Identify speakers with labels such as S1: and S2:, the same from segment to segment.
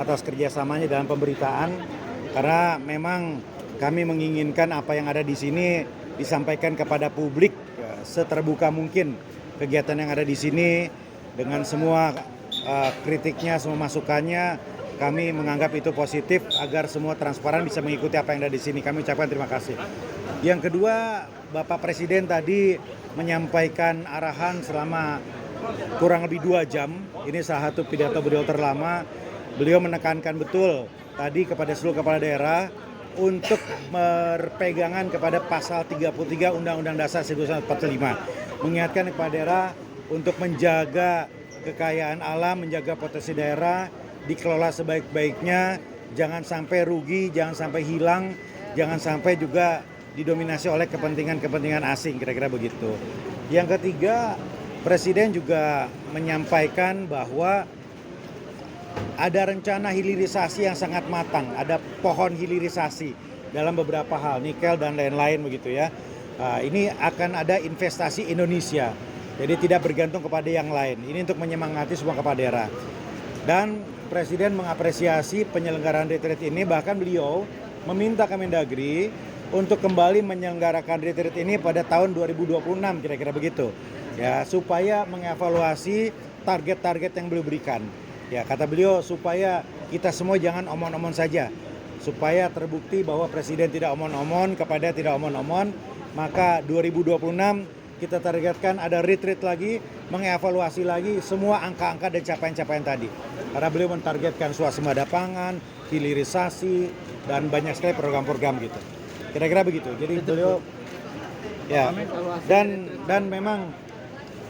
S1: atas kerjasamanya dalam pemberitaan, karena memang kami menginginkan apa yang ada di sini disampaikan kepada publik seterbuka mungkin. Kegiatan yang ada di sini dengan semua kritiknya, semua masukannya, kami menganggap itu positif agar semua transparan bisa mengikuti apa yang ada di sini. Kami ucapkan terima kasih. Yang kedua, Bapak Presiden tadi menyampaikan arahan selama kurang lebih 2 jam. Ini salah satu pidato beliau terlama. Beliau menekankan betul tadi kepada seluruh kepala daerah untuk berpegangan kepada pasal 33 Undang-Undang Dasar 1945. Mengingatkan kepada daerah untuk menjaga kekayaan alam, menjaga potensi daerah, dikelola sebaik-baiknya, jangan sampai rugi, jangan sampai hilang, jangan sampai juga didominasi oleh kepentingan-kepentingan asing, kira-kira begitu. Yang ketiga, Presiden juga menyampaikan bahwa ada rencana hilirisasi yang sangat matang, ada pohon hilirisasi dalam beberapa hal, nikel dan lain-lain begitu ya. Ini akan ada investasi Indonesia, jadi tidak bergantung kepada yang lain. Ini untuk menyemangati semua kepala daerah. Dan Presiden mengapresiasi penyelenggaraan retreat ini, bahkan beliau meminta Kemendagri untuk kembali menyelenggarakan retreat ini pada tahun 2026, kira-kira begitu. Ya, supaya mengevaluasi target-target yang beliau berikan. Ya, kata beliau supaya kita semua jangan omon-omon saja. Supaya terbukti bahwa Presiden tidak omon-omon, kepada tidak omon-omon, maka 2026 kita targetkan ada retreat lagi, mengevaluasi lagi semua angka-angka dan capaian-capaian tadi. Karena beliau mentargetkan swasembada pangan, hilirisasi, dan banyak sekali program-program gitu. Kira-kira begitu. Jadi beliau ya, dan memang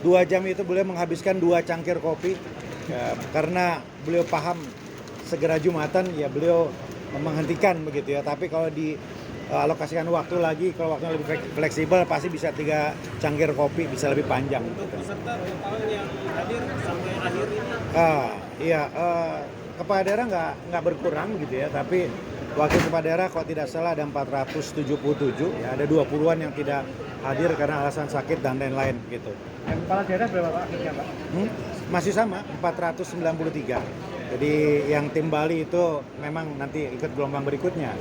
S1: 2 jam itu beliau menghabiskan 2 cangkir kopi. Ya, karena beliau paham segera Jumatan ya beliau menghentikan begitu ya, tapi kalau dialokasikan waktu lagi, kalau waktunya lebih fleksibel pasti bisa 3 cangkir kopi, bisa lebih panjang.
S2: Untuk peserta total yang hadir sampai akhir ini?
S1: Kepala daerah nggak berkurang gitu ya, tapi wakil kepala daerah kalau tidak salah ada 477 ya, ada 20-an yang tidak hadir karena alasan sakit dan lain-lain gitu.
S2: Yang kepala daerah berapa Pak akhirnya Pak?
S1: Masih sama 493. Jadi yang tim Bali itu memang nanti ikut gelombang berikutnya.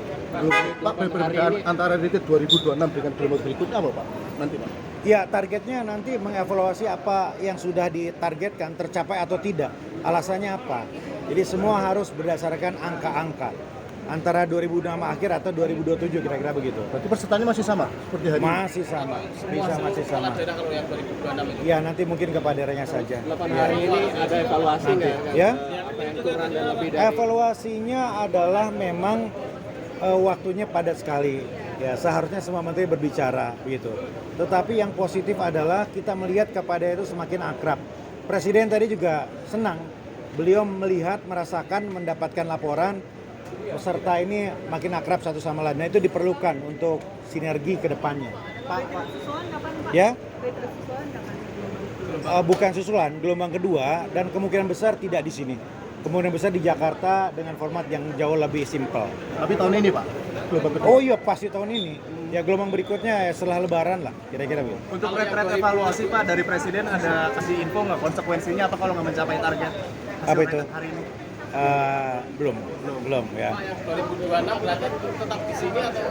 S3: Pak, perbedaan antara retreat 2026 dengan gelombang berikutnya apa Pak? Nanti Pak?
S1: Ya, targetnya nanti mengevaluasi apa yang sudah ditargetkan tercapai atau tidak. Alasannya apa? Jadi semua harus berdasarkan angka-angka. Antara 2026 akhir atau 2027 kira-kira begitu.
S3: Berarti pesertanya masih sama seperti hari ini?
S1: Masih sama, masih sama.
S2: Daerah kalau yang 2026 itu?
S1: Ya, nanti mungkin kepala daerahnya saja.
S2: 8 hari ini ada evaluasi nggak?
S1: Ya?
S2: Apa yang kurang dan lebih dari?
S1: Evaluasinya adalah memang waktunya padat sekali. Ya, seharusnya semua menteri berbicara begitu. Tetapi yang positif adalah kita melihat kepada itu semakin akrab. Presiden tadi juga senang. Beliau melihat, merasakan, mendapatkan laporan peserta ini makin akrab satu sama lain. Nah, itu diperlukan untuk sinergi ke depannya.
S4: Susulan kapan Pak?
S1: Ya?
S4: Retreat susulan kapan?
S1: Bukan susulan, gelombang kedua, dan kemungkinan besar tidak di sini. Kemungkinan besar di Jakarta dengan format yang jauh lebih simpel.
S3: Tapi tahun ini Pak? Gelombang kedua?
S1: Oh iya, pasti tahun ini. Ya, gelombang berikutnya ya setelah Lebaran lah, kira-kira begitu.
S2: Untuk retreat evaluasi Pak dari Presiden ada kasih info nggak konsekuensinya apa kalau nggak mencapai target?
S1: Apa itu?
S2: Hari ini.
S1: Belum ya.
S2: Yang 2026 berarti tetap di sini atau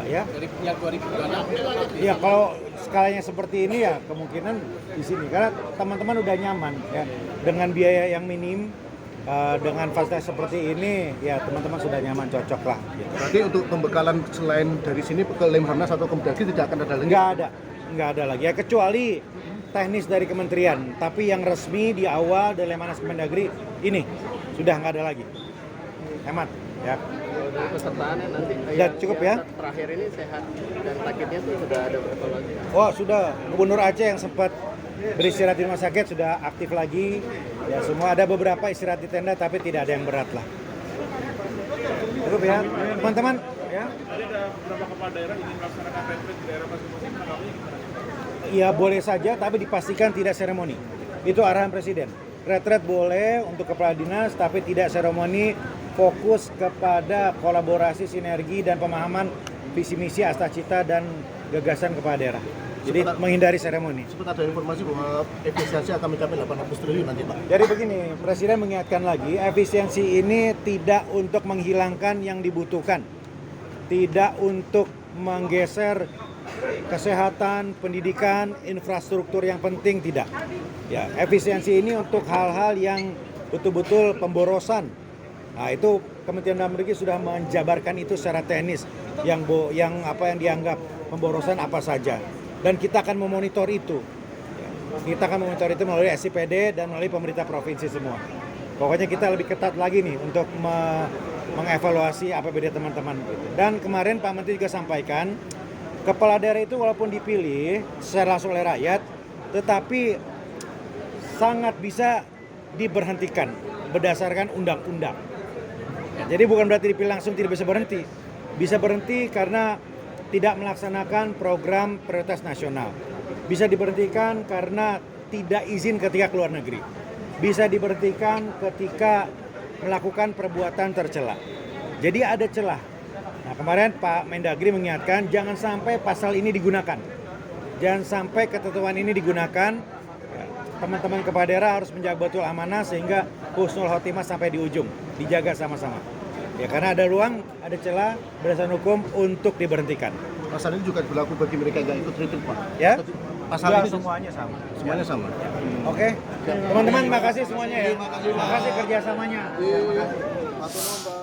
S1: Ya,
S2: yang 2026
S1: ya kalau skalanya seperti ini ya kemungkinan di sini karena teman-teman udah nyaman ya dengan biaya yang minim, dengan fasilitas seperti ini ya teman-teman sudah nyaman, cocok lah. Gitu.
S3: Berarti untuk pembekalan selain dari sini ke Lemhanas atau Kemendagri tidak akan ada lagi?
S1: Nggak ada lagi ya, kecuali teknis dari kementerian. Tapi yang resmi di awal dari Lemhanas Kemendagri ini sudah nggak ada lagi. Hemat ya.
S2: pesertaannya nanti
S1: Udah cukup ya?
S2: Terakhir ini sehat dan sakitnya tuh sudah ada evaluasi.
S1: Oh sudah, Gubernur Aceh yang sempat beristirahat di rumah sakit sudah aktif lagi. Ya semua, ada beberapa istirahat di tenda tapi tidak ada yang berat lah. Cukup ya, teman-teman ya.
S2: Tadi ada beberapa kepala daerah ingin melaksanakan retreat di daerah masing-masing, tanggapannya gimana?
S1: Ya boleh saja tapi dipastikan tidak seremoni. Itu arahan Presiden. Retret boleh untuk kepala dinas tapi tidak seremoni, fokus kepada kolaborasi, sinergi dan pemahaman visi misi, asta cita dan gagasan kepala daerah. Jadi menghindari seremoni.
S3: Sempat ada informasi bahwa efisiensi akan mencapai 800 triliun nanti Pak.
S1: Jadi begini, Presiden mengingatkan lagi, efisiensi ini tidak untuk menghilangkan yang dibutuhkan. Tidak untuk menggeser kesehatan, pendidikan, infrastruktur yang penting, tidak. Ya, efisiensi ini untuk hal-hal yang betul-betul pemborosan. Nah, itu Kementerian Dalam Negeri sudah menjabarkan itu secara teknis yang dianggap pemborosan apa saja. Dan kita akan memonitor itu. Ya, kita akan memonitor itu melalui SIPD dan melalui pemerintah provinsi semua. Pokoknya kita lebih ketat lagi nih untuk mengevaluasi APBD teman-teman. Dan kemarin Pak Menteri juga sampaikan, kepala daerah itu walaupun dipilih secara langsung oleh rakyat, tetapi sangat bisa diberhentikan berdasarkan undang-undang. Ya, jadi bukan berarti dipilih langsung tidak bisa berhenti. Bisa berhenti karena tidak melaksanakan program prioritas nasional. Bisa diberhentikan karena tidak izin ketika keluar negeri. Bisa diberhentikan ketika melakukan perbuatan tercela. Jadi ada celah. Nah, kemarin Pak Mendagri mengingatkan jangan sampai pasal ini digunakan. Jangan sampai ketentuan ini digunakan. Ya, teman-teman kepala daerah harus menjaga betul amanah sehingga husnul khotimah sampai di ujung. Dijaga sama-sama. Ya, karena ada ruang, ada celah berdasarkan hukum untuk diberhentikan.
S3: Pasal ini juga berlaku bagi mereka yang ikut retreat Pak.
S1: Ya?
S3: Pasal ini
S1: semuanya sama.
S3: semuanya sama.
S1: Oke. Teman-teman, makasih semuanya ya. Makasih kerjasamanya.
S3: Terima kasih.